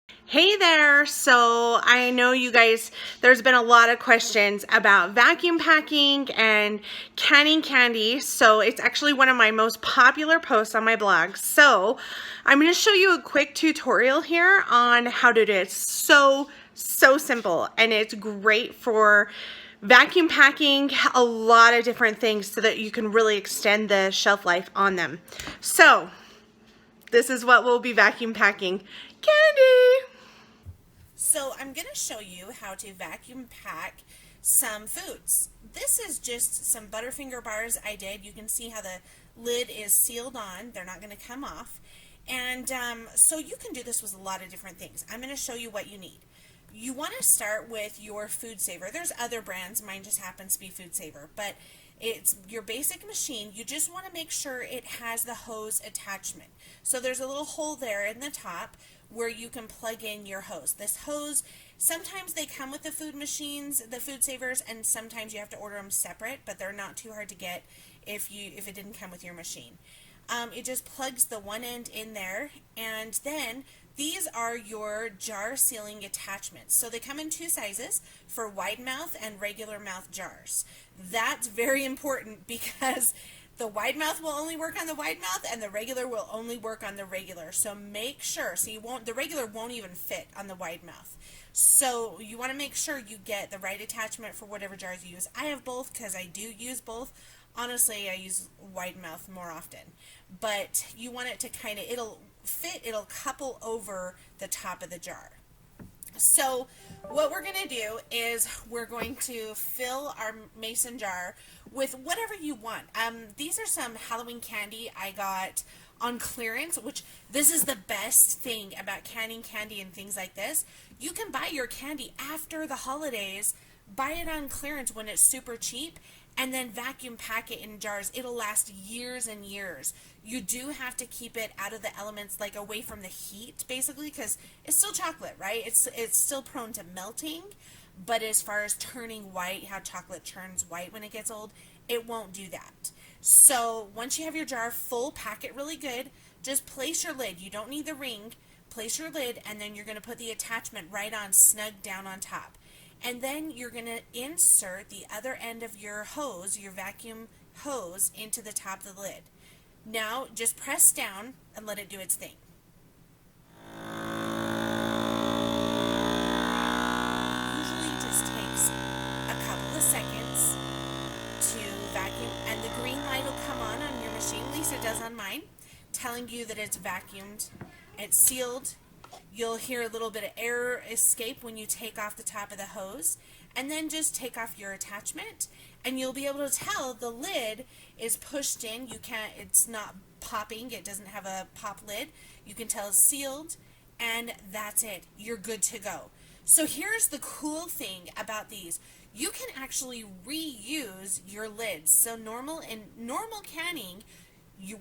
Hey there! So I know you guys, there's been a lot of questions about vacuum packing and canning candy. So it's actually one of my most popular posts on my blog. So I'm going to show you a quick tutorial here on how to do it. It's so simple, and it's great for vacuum packing a lot of different things so that you can really extend the shelf life on them. So this is what we'll be vacuum packing: candy. So I'm going to show you how to vacuum pack some foods. This is just some Butterfinger bars I did. You can see how the lid is sealed on. They're not going to come off. And so you can do this with a lot of different things. I'm going to show you what you need. You want to start with your Food Saver. There's other brands. Mine just happens to be Food Saver. But it's your basic machine. You just want to make sure it has the hose attachment. So there's a little hole there in the top where you can plug in your hose. This hose, sometimes they come with the food machines, the Food Savers, and sometimes you have to order them separate, but they're not too hard to get if it didn't come with your machine. It just plugs the one end in there, and then these are your jar sealing attachments. So they come in two sizes for wide mouth and regular mouth jars. That's very important because the wide mouth will only work on the wide mouth and the regular will only work on the regular. So make sure, the regular won't even fit on the wide mouth. So you want to make sure you get the right attachment for whatever jars you use. I have both because I do use both. Honestly, I use wide mouth more often. But you want it to it'll fit, it'll couple over the top of the jar. So what we're going to do is we're going to fill our mason jar with whatever you want. These are some Halloween candy I got on clearance, which this is the best thing about canning candy and things like this. You can buy your candy after the holidays, buy it on clearance when it's super cheap, and then vacuum pack it in jars. It'll last years and years. You do have to keep it out of the elements, like away from the heat, basically, because it's still chocolate, right? It's still prone to melting, but as far as turning white, how chocolate turns white when it gets old, it won't do that. So once you have your jar full, pack it really good. Just place your lid. You don't need the ring. Place your lid, and then you're going to put the attachment right on, snug down on top. And then you're going to insert the other end of your hose, your vacuum hose, into the top of the lid. Now just press down and let it do its thing. Usually just takes a couple of seconds to vacuum, and the green light will come on your machine, at least it does on mine, telling you that it's vacuumed, it's sealed. You'll hear a little bit of air escape when you take off the top of the hose, and then just take off your attachment, and you'll be able to tell the lid is pushed in. It's not popping, it doesn't have a pop lid. You can tell it's sealed, and that's it. You're good to go. So here's the cool thing about these. You can actually reuse your lids. So normal canning,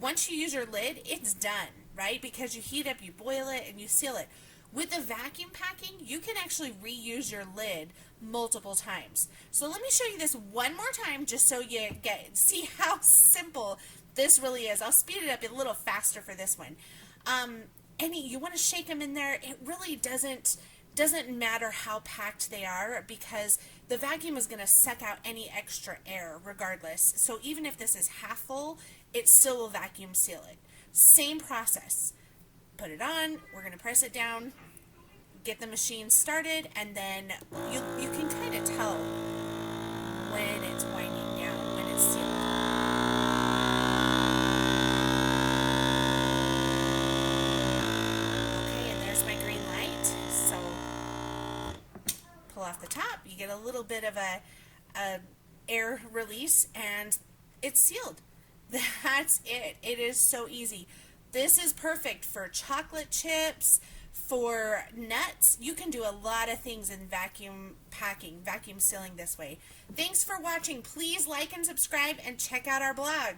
once you use your lid, it's done, right? Because you heat up, you boil it, and you seal it. With the vacuum packing, you can actually reuse your lid multiple times. So let me show you this one more time just so you see how simple this really is. I'll speed it up a little faster for this one. You want to shake them in there. It really doesn't matter how packed they are, because the vacuum is going to suck out any extra air regardless. So even if this is half full, it still will vacuum seal it. Same process. Put it on, we're going to press it down, get the machine started, and then you can kind of tell when it's winding down, when it's sealed. Okay, and there's my green light. So pull off the top, you get a little bit of a air release, and it's sealed. That's it. It is so easy. This is perfect for chocolate chips, for nuts. You can do a lot of things in vacuum packing, vacuum sealing this way. Thanks for watching. Please like and subscribe and check out our blog.